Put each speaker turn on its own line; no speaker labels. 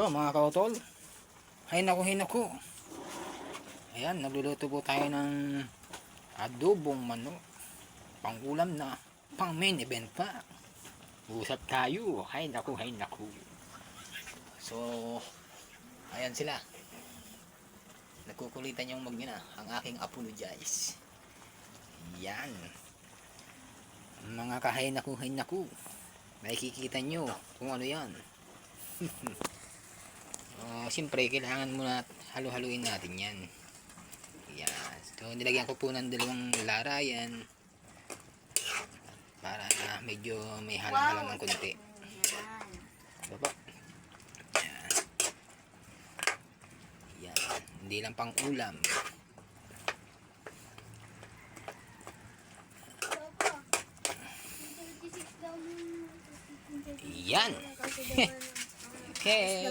So mga kautol, hay naku. Ayan, nagluluto po tayo ng adobong manok. Pang-ulam na, pang main event pa. Usap tayo, hay naku. So, ayan sila. Nagkukulitan yung ang aking apologize. Yan. Mga kahay naku. Nakikita nyo kung ano yan. Siyempre, kailangan muna halu-haluin natin yan. Yan. So, nilagyan ko po ng dalawang larayan para medyo may halang-halang ng konti. Baba. Yan. Yan. Hindi lang pang ulam. Yan. Okay.